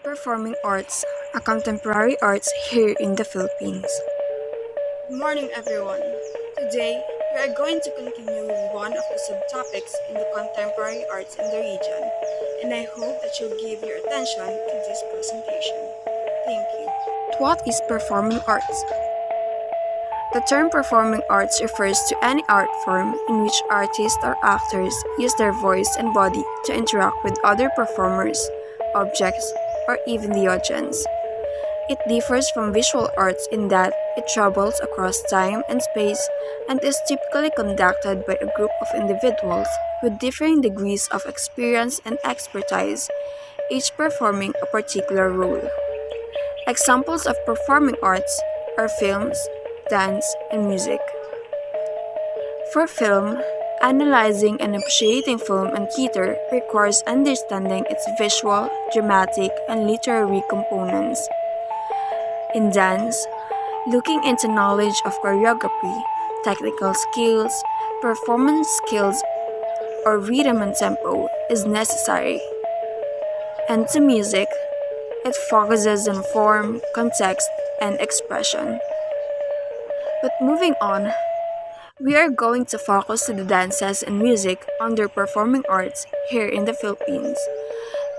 Performing arts, a contemporary arts here in the Philippines. Good morning, everyone. Today, we are going to continue with one of the subtopics in the contemporary arts in the region, and I hope that you'll give your attention to this presentation. Thank you. What is performing arts? The term performing arts refers to any art form in which artists or actors use their voice and body to interact with other performers, objects, or even the audience. It differs from visual arts in that it travels across time and space and is typically conducted by a group of individuals with differing degrees of experience and expertise, each performing a particular role. Examples of performing arts are films, dance, and music. For film, analyzing and appreciating film and theater requires understanding its visual, dramatic, and literary components. In dance, looking into knowledge of choreography, technical skills, performance skills, or rhythm and tempo is necessary. And to music, it focuses on form, context, and expression. But moving on, we are going to focus to the dances and music under performing arts here in the Philippines.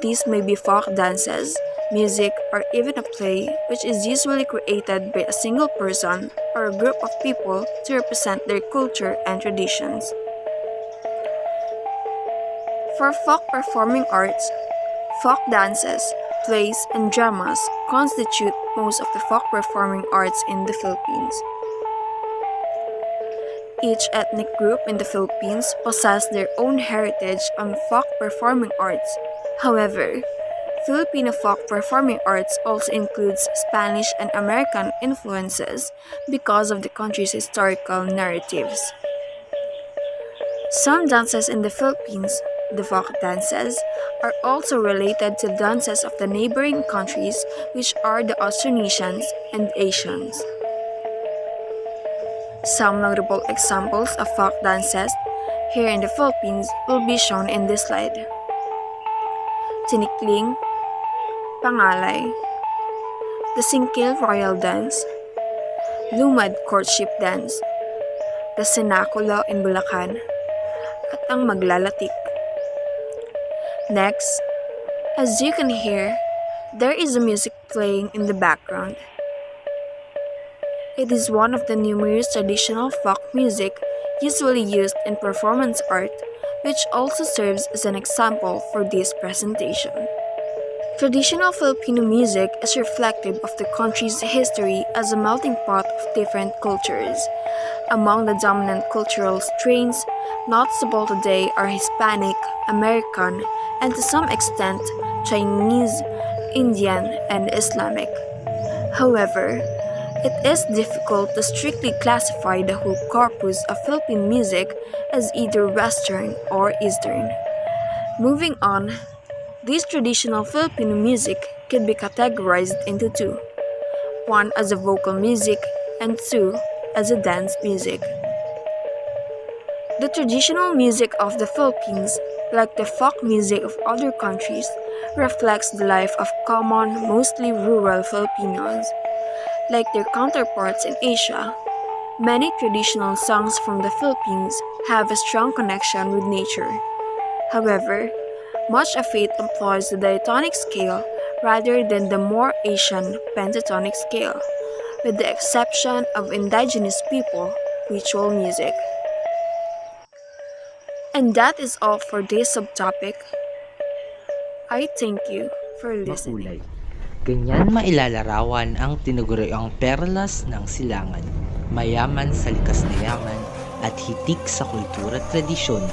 These may be folk dances, music, or even a play which is usually created by a single person or a group of people to represent their culture and traditions. For folk performing arts, folk dances, plays, and dramas constitute most of the folk performing arts in the Philippines. Each ethnic group in the Philippines possess their own heritage on folk performing arts. However, Filipino folk performing arts also includes Spanish and American influences because of the country's historical narratives. Some dances in the Philippines, the folk dances, are also related to dances of the neighboring countries, which are the Austronesians and Asians. Some notable examples of folk dances here in the Philippines will be shown in this slide. Tinikling, Pangalay, the Singkil Royal Dance, Lumad Courtship Dance, the Sinakulo in Bulacan, at ang Maglalatik. Next, as you can hear, there is a music playing in the background. It is one of the numerous traditional folk music usually used in performance art, which also serves as an example for this presentation. Traditional Filipino music is reflective of the country's history as a melting pot of different cultures. Among the dominant cultural strains, noticeable today are Hispanic, American, and to some extent, Chinese, Indian, and Islamic. However, it is difficult to strictly classify the whole corpus of Philippine music as either Western or Eastern. Moving on, this traditional Filipino music can be categorized into two, one as a vocal music and two as a dance music. The traditional music of the Philippines, like the folk music of other countries, reflects the life of common, mostly rural Filipinos. Like their counterparts in Asia, many traditional songs from the Philippines have a strong connection with nature. However, much of it employs the diatonic scale rather than the more Asian pentatonic scale, with the exception of indigenous people, ritual music. And that is all for this subtopic. I thank you for listening. Makulay. Ganyan mailalarawan ang tinaguriang perlas ng silangan, mayaman sa likas na yaman at hitik sa kultura at tradisyon.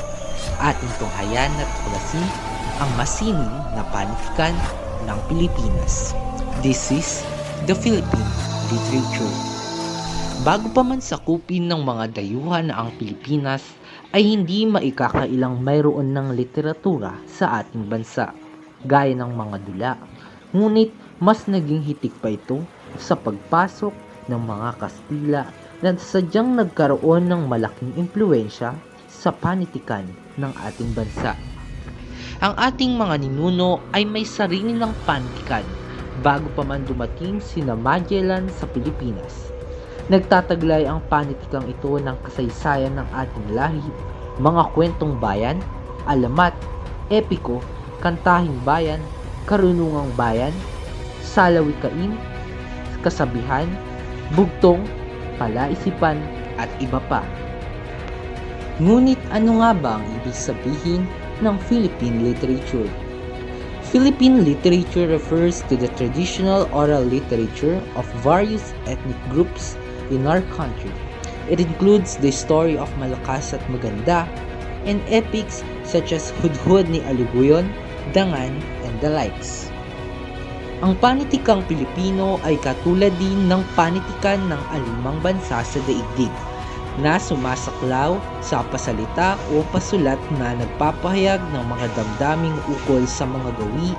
Ating tunghayan at tuklasin ang masining na panitikan ng Pilipinas. This is the Philippine Literature. Bago pa man sakupin ng mga dayuhan na ang Pilipinas, ay hindi maikakailang mayroon ng literatura sa ating bansa, gaya ng mga dula. Ngunit mas naging hitik pa ito sa pagpasok ng mga Kastila na sadyang nagkaroon ng malaking impluensya sa panitikan ng ating bansa. Ang ating mga ninuno ay may sarili ng pantikan bago pa man dumating sina Magellan sa Pilipinas. Nagtataglay ang panitikang ito ng kasaysayan ng ating lahi, mga kwentong bayan, alamat, epiko, kantahing bayan, karunungang bayan, salawikain, kasabihan, bugtong, palaisipan, at iba pa. Ngunit ano nga ba ang ibig sabihin ng Philippine literature? Philippine literature refers to the traditional oral literature of various ethnic groups in our country. It includes the story of Malakas at Maganda and epics such as Hudhud ni Alibuyon, Dangan, and the likes. Ang panitikang Pilipino ay katulad din ng panitikan ng alimang bansa sa daigdig na sumasaklaw sa pasalita o pasulat na nagpapahayag ng mga damdaming ukol sa mga gawi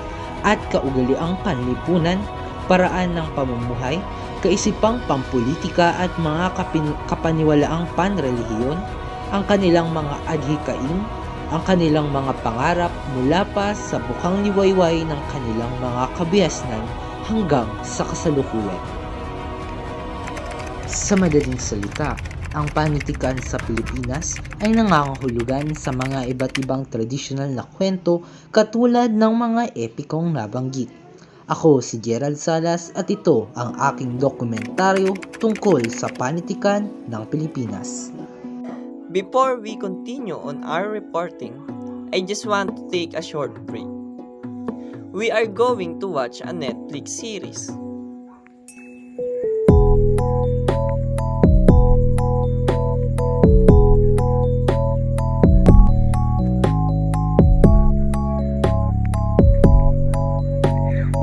at kaugaliang panlipunan, paraan ng pamumuhay, kaisipang pampolitika at mga kapaniwalaang panrelihiyon, ang kanilang mga adhikain, ang kanilang mga pangarap mula pa sa bukang liwayway ng kanilang mga kabihasnan hanggang sa kasalukuyan. Sa madaling salita, ang panitikan sa Pilipinas ay nangangahulugan sa mga iba't ibang tradisyonal na kwento katulad ng mga epikong nabanggit. Ako si Gerald Salas at ito ang aking dokumentaryo tungkol sa panitikan ng Pilipinas. Before we continue on our reporting, I just want to take a short break. We are going to watch a Netflix series.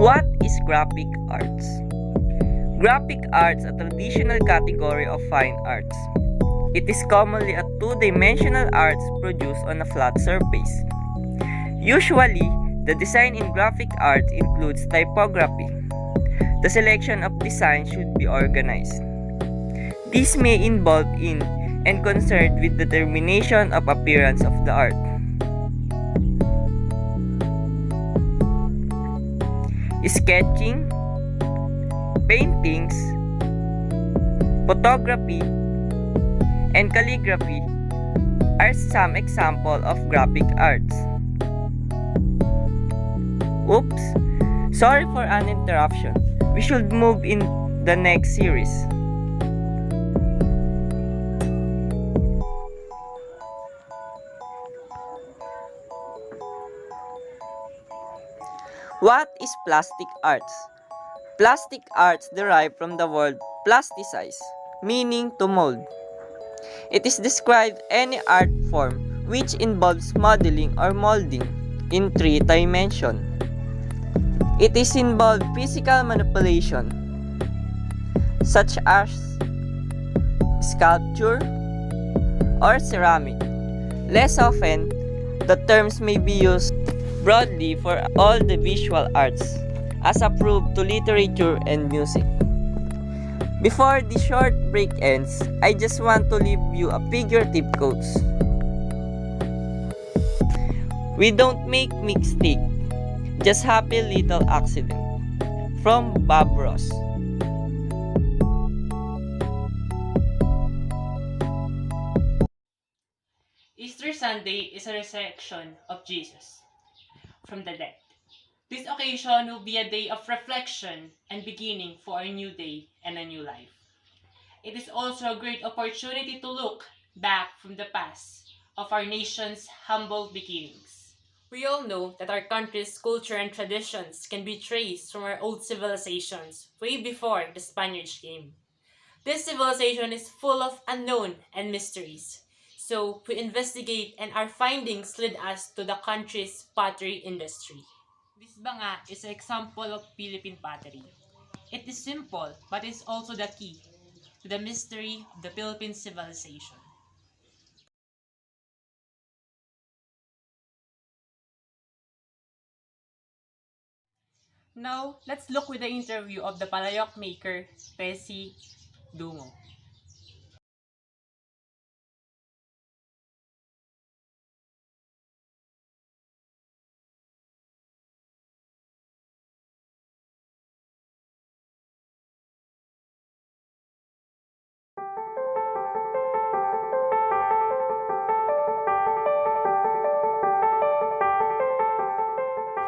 What is graphic arts? Graphic arts is a traditional category of fine arts. It is commonly a two-dimensional arts produced on a flat surface. Usually, the design in graphic arts includes typography. The selection of designs should be organized. This may involve in and concerned with the determination of appearance of the art. Sketching, paintings, photography, and calligraphy are some examples of graphic arts. Oops, sorry for an interruption. We should move in the next series. What is plastic arts? Plastic arts derive from the word plasticize, meaning to mold. It is described any art form which involves modeling or molding in three dimensions. It is involved physical manipulation, such as sculpture or ceramic. Less often, the terms may be used broadly for all the visual arts, as approved to literature and music. Before the short break ends, I just want to leave you a figurative quote. We don't make mistake, just happy little accident. From Bob Ross. Easter Sunday is a resurrection of Jesus from the dead. This occasion will be a day of reflection and beginning for a new day and a new life. It is also a great opportunity to look back from the past of our nation's humble beginnings. We all know that our country's culture and traditions can be traced from our old civilizations way before the Spaniards came. This civilization is full of unknown and mysteries. So we investigate and our findings lead us to the country's pottery industry. This banga is an example of Philippine pottery. It is simple, but it's also the key to the mystery of the Philippine civilization. Now, let's look with the interview of the palayok maker, Pesi Dungo.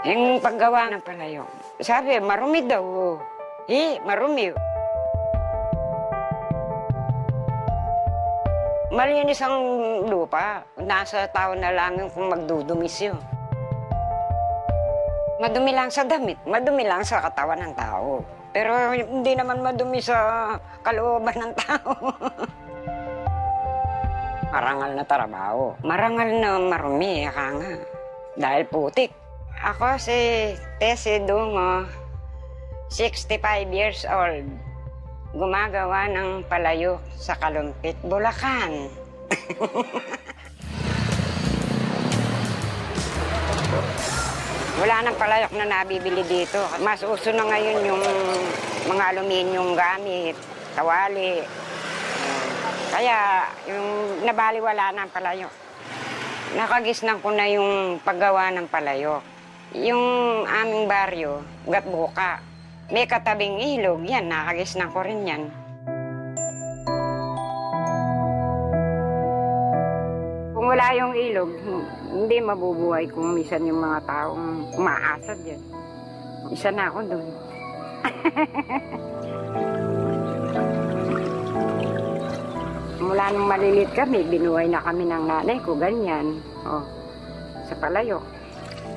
Yung paggawa ng palayok, sabi, marumi daw. Marumi. Malinis ang lupa. Nasa tao na lang yung kung magdudumis yun. Madumi lang sa damit, madumi lang sa katawan ng tao. Pero hindi naman madumi sa kalooban ng tao. Marangal na trabaho. Marangal na marumi, aka nga. Dahil putik. Ako si Tessie Dungo, 65 years old. Gumagawa ng palayok sa Kalumpit, Bulacan. Wala nang palayok na nabibili dito. Mas uso na ngayon yung mga aluminium gamit, kawali. Kaya yung nabaliwala ng palayok. Nakagisnan ko na yung paggawa ng palayok. Yung aming baryo, Gatbuka, may katabing ilog, yan, nakagisnan ko rin yan. Kung wala yung ilog, hindi mabubuhay kung minsan yung mga taong umaasad yan. Isa na ako doon. Mula nung malilit kami, binuhay na kami ng nanay ko, ganyan. Sa palayok.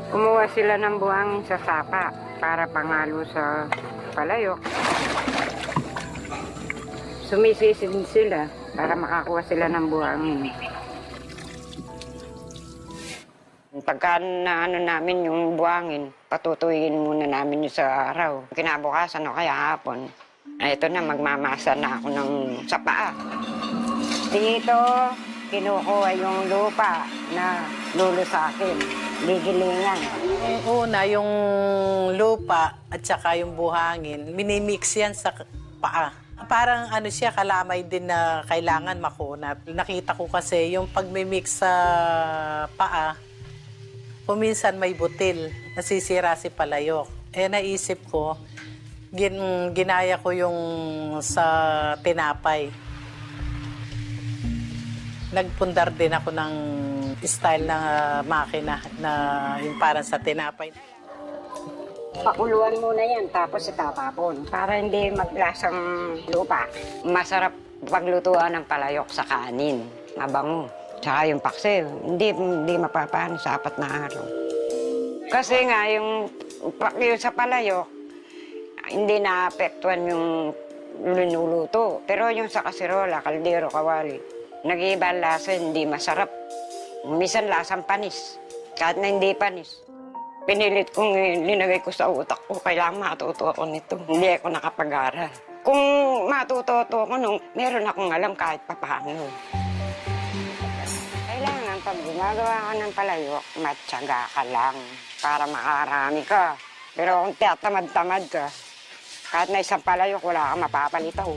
Kumuha sila ng buhangin sa sapa para pangalo sa palayok. Sumisisid sila para makakuha sila ng buhangin. Pagka namin yung buhangin, patutuyin muna namin yung sa araw. Kinabukasan o kaya hapon. Ito na, magmamasa na ako ng sa paa. Dito, kinukuha yung lupa na lulo sa akin. Ligilingan. Una, yung lupa at saka yung buhangin, minimix yan sa paa. Parang ano siya, kalamay din na kailangan makunat. Nakita ko kasi yung pagmimix sa paa, kuminsan may butil, nasisira si palayok. Naisip ko, ginaya ko yung sa tinapay. Nagpundar din ako ng style ng makina na yung parang sa tinapay. Pakuluan muna yan, tapos itatapon para hindi maglasang lupa. Masarap paglutuan ng palayok sa kanin, mabango. Tsaka yung paksiw, hindi mapapahan sa 4 na araw. Kasi nga, yung sa palayok, hindi naapektuhan yung linuluto. Pero yung sa kasirola, kaldero, kawali, nag-iiba lasa, hindi masarap. Minsan lasang panis, kahit na hindi panis. Pinilit kong linagay ko sa utak ko, kailangan matuto ako nito. Hindi ako nakapag-aral. Kung matuto ako nung meron akong alam kahit papaano. Kailangan pag gumagawa ka ng palayok, matyaga ka lang para makarami ka. Pero kung tamad-tamad ka, kahit na isang palayok, wala kang mapapalitaw.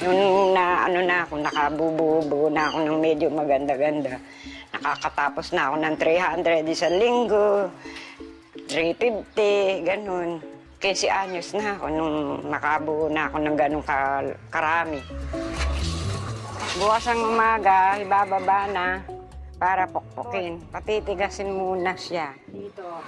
Yung na ako, nakabubuo na ako ng medyo maganda-ganda. Nakakatapos na ako ng 300 isang linggo, 350, ganun. 15 anyos na ako nung nakabuo na ako ng ganun karami. Bukas ang umaga, ibababa na para pukpukin. Patitigasin muna siya. Dito.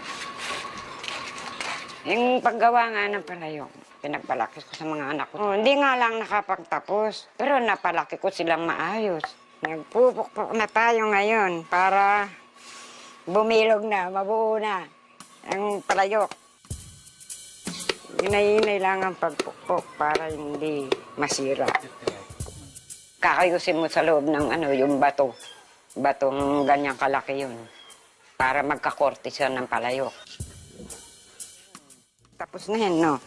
Yung paggawa nga ng palayok, pinagpalaki ko sa mga anak ko. Hindi nga lang nakapagtapos, pero napalaki ko silang maayos. Nagpupukpuk na tayo ngayon para bumilog na, mabuo na ang palayok. Hinay-hinay lang ang pagpukpok para hindi masira. Kakayusin mo sa loob ng yung bato. Batong ganyang kalaki yun. Para magkakorte siya ng palayok. Tapos na yan, no?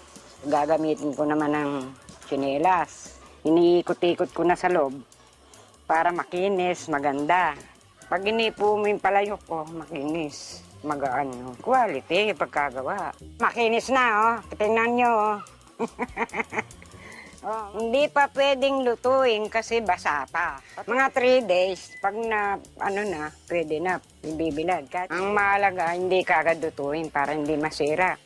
Gagamitin ko naman ng tsinelas. Iniikot-ikot ko na sa loob para makinis, maganda. Pag inipo mo yung palayok ko, makinis, magaan. Quality, pagkagawa. Makinis na, oh. Tingnan nyo, oh. Hindi pa pwedeng lutuin kasi basa pa. Mga 3 days, pag pwede na, ibibilad. Ang mahalaga, hindi kagad lutuin para hindi masira.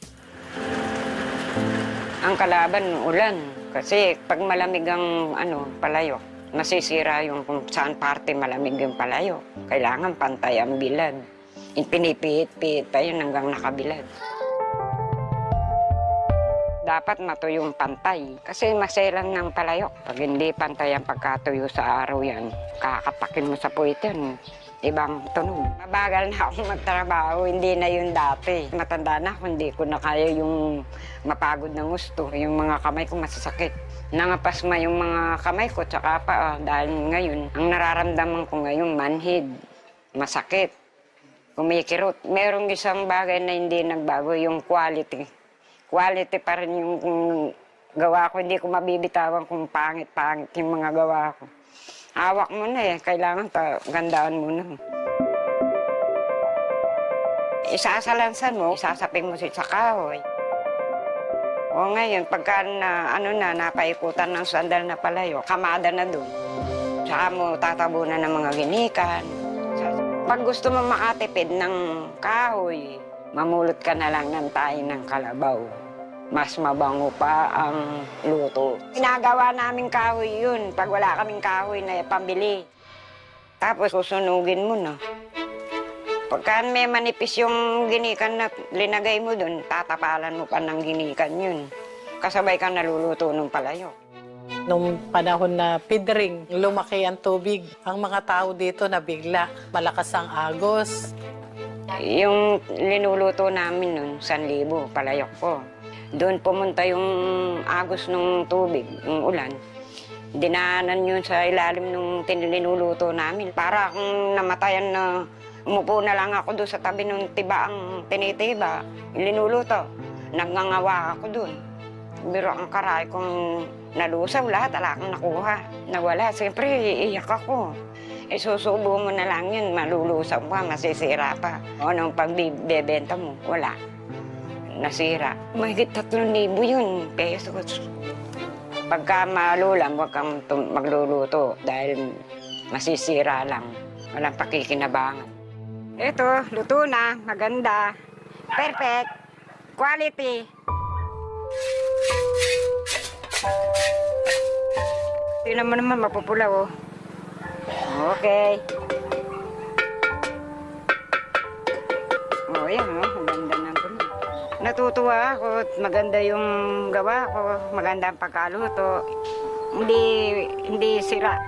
Ang kalaban, ulan. Kasi pag malamig ang palayok, masisira yung kung saan parte malamig yung palayok. Kailangan pantay ang bilad. Pinipihit-pihit pa yun hanggang nakabilad. Dapat matuyong pantay kasi maselan ng palayok. Pag hindi pantay ang pagkatuyo sa araw yan, kakapakin mo sa puwit yan. Ibang tunog. Mabagal na akong magtrabaho, hindi na yun dati. Matanda na ako, hindi ko na kaya yung mapagod ng gusto. Yung mga kamay ko masasakit. Nangapasma yung mga kamay ko, tsaka pa dahil ngayon, ang nararamdaman ko ngayon, manhid, masakit, kumikirot. Merong isang bagay na hindi nagbago, yung quality. Quality pa rin yung gawa ko. Hindi ko mabibitawan kung pangit-pangit yung mga gawa ko. Hawak mo na kailangan gandaan mo na. Isasalansan mo, isasaping mo sa kahoy. O ngayon, pagka napaikutan ng sandal na palayo, kamada na dun. Saka mo tatabunan ng mga ginikan. Pag gusto mo makatipid ng kahoy, mamulot ka na lang ng tayo ng kalabaw. Mas mabango pa ang luto. Ginagawa namin kahoy yun pag wala kaming kahoy na pambili. Tapos susunugin mo na. Pagka may manipis yung ginikan na linagay mo dun, tatapalan mo pa ng ginikan yun. Kasabay kang naluluto ng palayo. Nung panahon na pidring, lumaki ang tubig. Ang mga tao dito nabigla. Malakas ang agos. Yung linuluto namin nun, 1,000 palayok po. Doon pumunta yung agos ng tubig, yung ulan. Dinaanan yun sa ilalim ng linuluto namin. Para akong namatayan na umupo na lang ako doon sa tabi ng tibaang tinitiba. Linuluto. Nagngangawa ako doon. Biro ang karay kong nalusaw lahat, wala akong nakuha. Nawala, siyempre iiyak ako. Susubo mo na lang yun, malulusaw pa, masisira pa. O anong pagbibenta mo, wala. Nasira. Mahigit 3,000 yun, pesos. Pagka malulam, huwag kang magluluto dahil masisira lang. Walang pakikinabangan. Ito, luto na, maganda. Perfect. Quality. Tingnan mo naman, mapupula oh. Okay. Oh, yan oh, maganda na po. Natutuwa ako at maganda yung gawa ko, maganda ang pagkaluto. Hindi sira.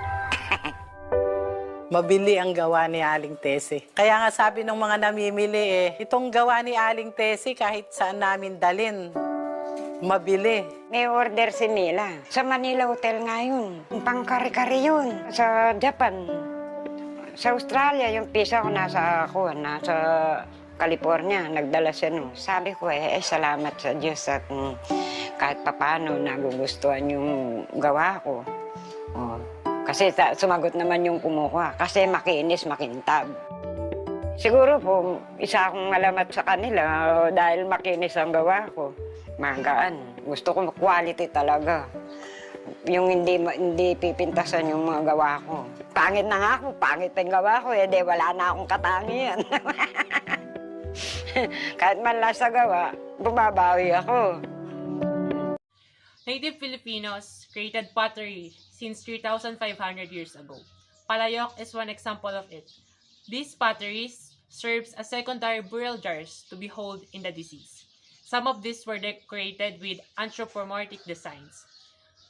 Mabili ang gawa ni Aling Tessie. Kaya nga sabi ng mga namimili itong gawa ni Aling Tessie kahit saan namin dalin, mabili. May order si Mila. Sa Manila Hotel nga yun. Pang-kari-kari yun. Sa Japan. Sa Australia, yung pisa ko nasa California. Nagdala siya no. Sabi ko salamat sa Diyos at kahit papano nagugustuhan yung gawa ko. Oh. Kasi sumagot naman yung kumukuha. Kasi makinis, makintab. Siguro po, isa akong alamat sa kanila dahil makinis ang gawa ko. Magaan. Gusto ko quality talaga. Yung hindi pipintasan yung mga gawa ko. Pangit na nga ako, pangit ang gawa ko, di wala na akong katangian. Kahit man lang sa gawa, bumabawi ako. Native Filipinos created pottery since 3,500 years ago. Palayok is one example of it. These potteries serves as secondary burial jars to be held in the deceased. Some of these were decorated with anthropomorphic designs.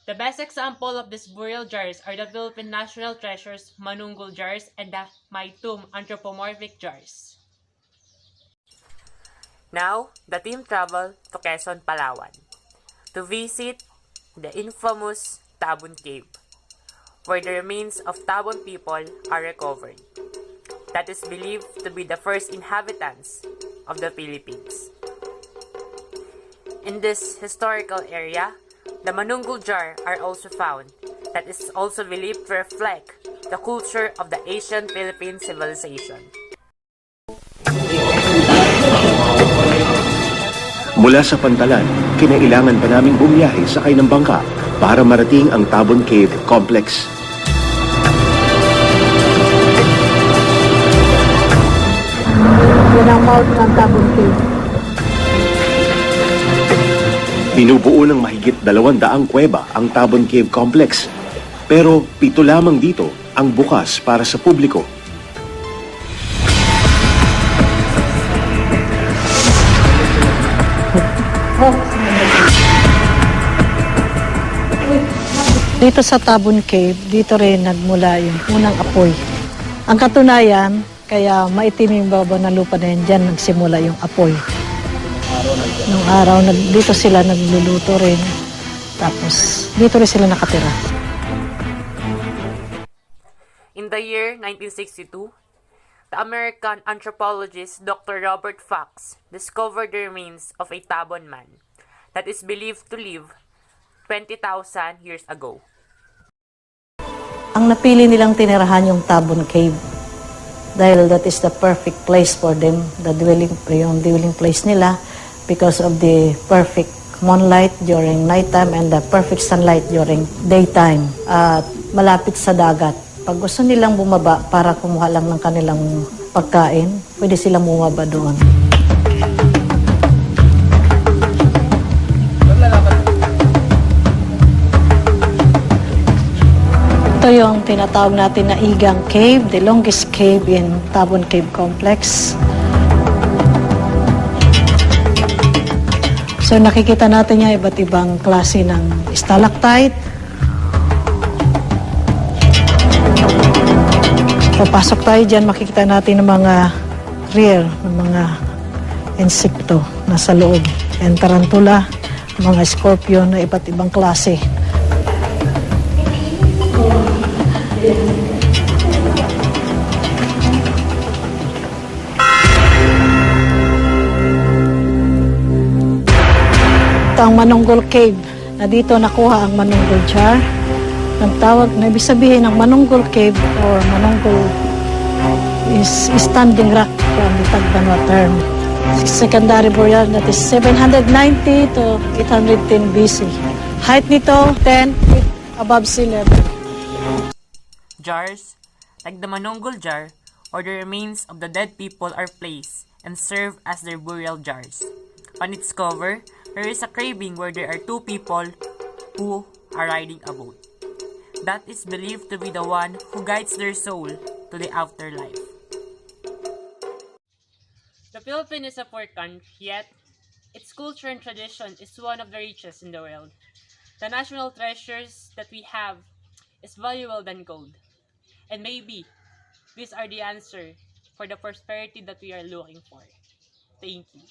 The best example of these burial jars are the Philippine National Treasures manunggul jars and the My Tomb anthropomorphic jars. Now, the team traveled to Quezon, Palawan to visit the infamous Tabon Cave, where the remains of Tabon people are recovered. That is believed to be the first inhabitants of the Philippines. In this historical area, the manunggul jar are also found that is also believed to reflect the culture of the ancient Philippine civilization. Mula sa Pantalan, kinailangan pa naming bumiyahe sakay ng bangka para marating ang Tabon Cave Complex. Yan ang mouth ng Tabon Cave. Binubuo ng mahigit 200 kuweba ang Tabon Cave Complex, pero 7 lamang dito ang bukas para sa publiko. Dito sa Tabon Cave, dito rin nagmula yung unang apoy. Ang katunayan, kaya maitim yung baba ng lupa na yan, dyan nagsimula yung apoy. Nung araw, dito sila nagluluto rin. Tapos, dito rin sila nakatira. In the year 1962, the American anthropologist Dr. Robert Fox discovered the remains of a Tabon man that is believed to live 20,000 years ago. Ang napili nilang tinirahan yung Tabon Cave dahil that is the perfect place for them, yung dwelling place nila because of the perfect moonlight during nighttime and the perfect sunlight during daytime. At malapit sa dagat. Pag gusto nilang bumaba para kumuha lang ng kanilang pagkain, pwede silang bumaba doon. Ito yung tinatawag natin na Igang Cave, the longest cave in Tabon Cave Complex. So nakikita natin yung iba't ibang klase ng stalactite. Papasok tayo dyan, makikita natin ng mga rare, ng mga insekto nasa loob. And tarantula, mga scorpion na iba't ibang klase. Ito ang Manunggol Cave, na dito nakuha ang Manunggol jar. Nagtawag, na ibig sabihin ng Manunggol Cave or Manunggol is standing rock from the Tagbanwa term. Secondary burial, that is 790 to 810 BC. Height nito, 10 feet above sea level. Jars, like the Manunggol jar, or the remains of the dead people are placed and serve as their burial jars. On its cover, there is a carving where there are two people who are riding a boat. That is believed to be the one who guides their soul to the afterlife. The Philippines is a poor country, yet its culture and tradition is one of the richest in the world. The national treasures that we have is valuable than gold. And maybe these are the answer for the prosperity that we are looking for. Thank you.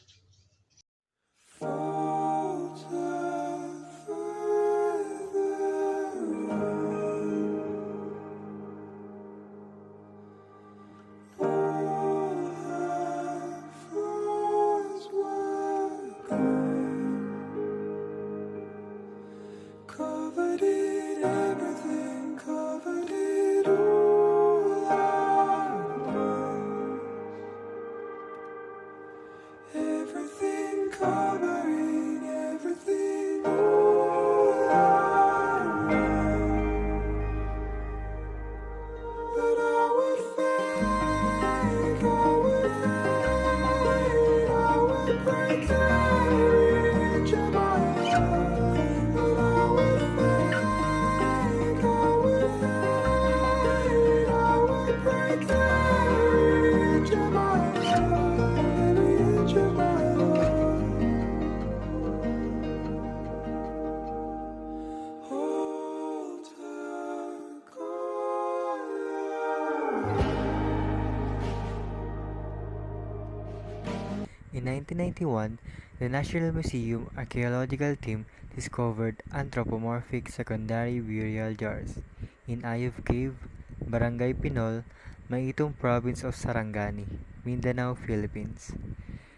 In 1991, the National Museum Archaeological Team discovered anthropomorphic secondary burial jars in Ayov Cave, Barangay Pinol, Maitong Province of Sarangani, Mindanao, Philippines.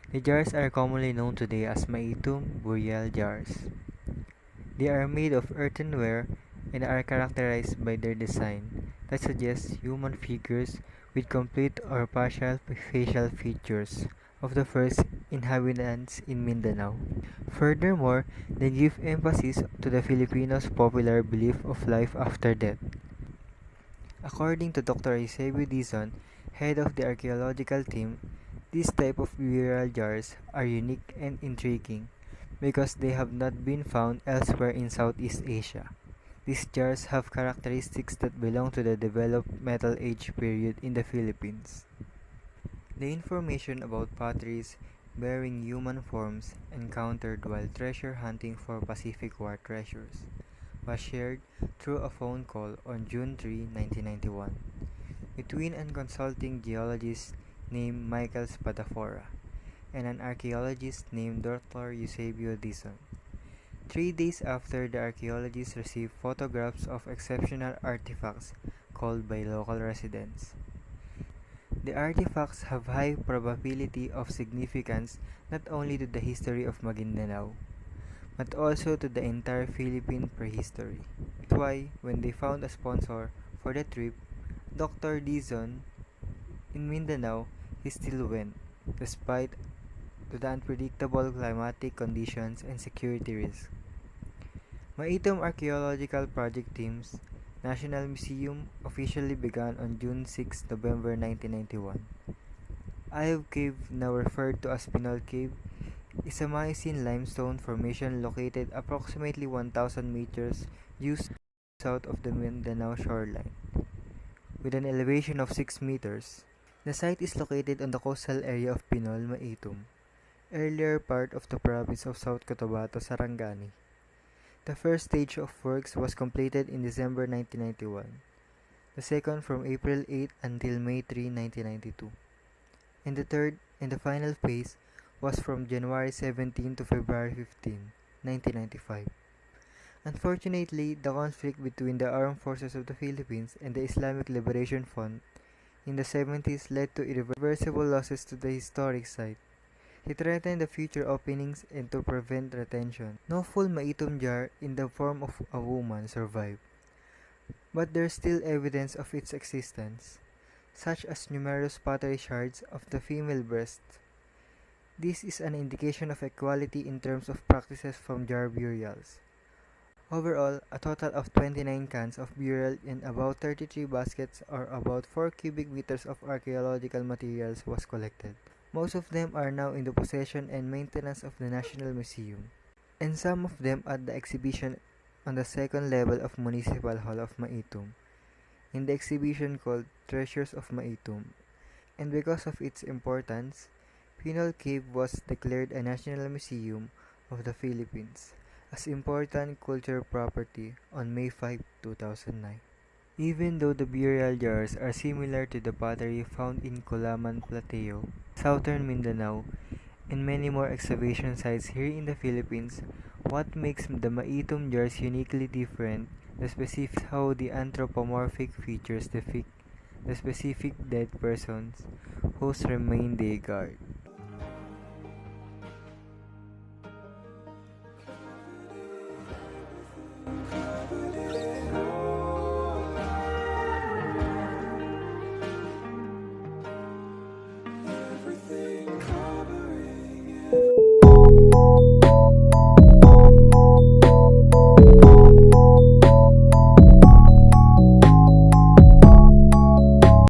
The jars are commonly known today as Maitum burial jars. They are made of earthenware and are characterized by their design that suggests human figures with complete or partial facial features of the first inhabitants in Mindanao. Furthermore, they give emphasis to the Filipinos' popular belief of life after death. According to Dr. Eusebio Dizon, head of the archaeological team, these type of burial jars are unique and intriguing because they have not been found elsewhere in Southeast Asia. These jars have characteristics that belong to the developed Metal Age period in the Philippines. The information about potteries bearing human forms encountered while treasure hunting for Pacific War treasures was shared through a phone call on June 3, 1991, between a consulting geologist named Michael Spadafora and an archaeologist named Dr. Eusebio Dizon. 3 days after the archaeologists received photographs of exceptional artifacts called by local residents. The artifacts have high probability of significance not only to the history of Maguindanao, but also to the entire Philippine prehistory. That's why, when they found a sponsor for the trip, Dr. Dizon, in Mindanao, he still went, despite the unpredictable climatic conditions and security risks. Maitom Archaeological Project Team's National Museum officially began on June 6, November 1991. Ayov Cave, now referred to as Pinol Cave, is a Miocene limestone formation located approximately 1,000 meters due south of the Mindanao shoreline, with an elevation of 6 meters. The site is located on the coastal area of Pinol, Maitom, earlier part of the province of South Cotabato, Sarangani. The first stage of works was completed in December 1991, the second from April 8 until May 3, 1992, and the third and the final phase was from January 17 to February 15, 1995. Unfortunately, the conflict between the armed forces of the Philippines and the Islamic Liberation Front in the 70s led to irreversible losses to the historic site. He threatened the future openings and to prevent retention. No full Maitom jar in the form of a woman survived, but there is still evidence of its existence, such as numerous pottery shards of the female breast. This is an indication of equality in terms of practices from jar burials. Overall, a total of 29 cans of burial and about 33 baskets or about 4 cubic meters of archaeological materials was collected. Most of them are now in the possession and maintenance of the National Museum, and some of them at the exhibition on the second level of Municipal Hall of Maitum, in the exhibition called Treasures of Maitum. And because of its importance, Pinol Cave was declared a National Museum of the Philippines as important cultural property on May 5, 2009. Even though the burial jars are similar to the pottery found in Colaman Plateo, southern Mindanao, and many more excavation sites here in the Philippines, what makes the Maitum jars uniquely different the specific how the anthropomorphic features depict the specific dead persons whose remain they guard.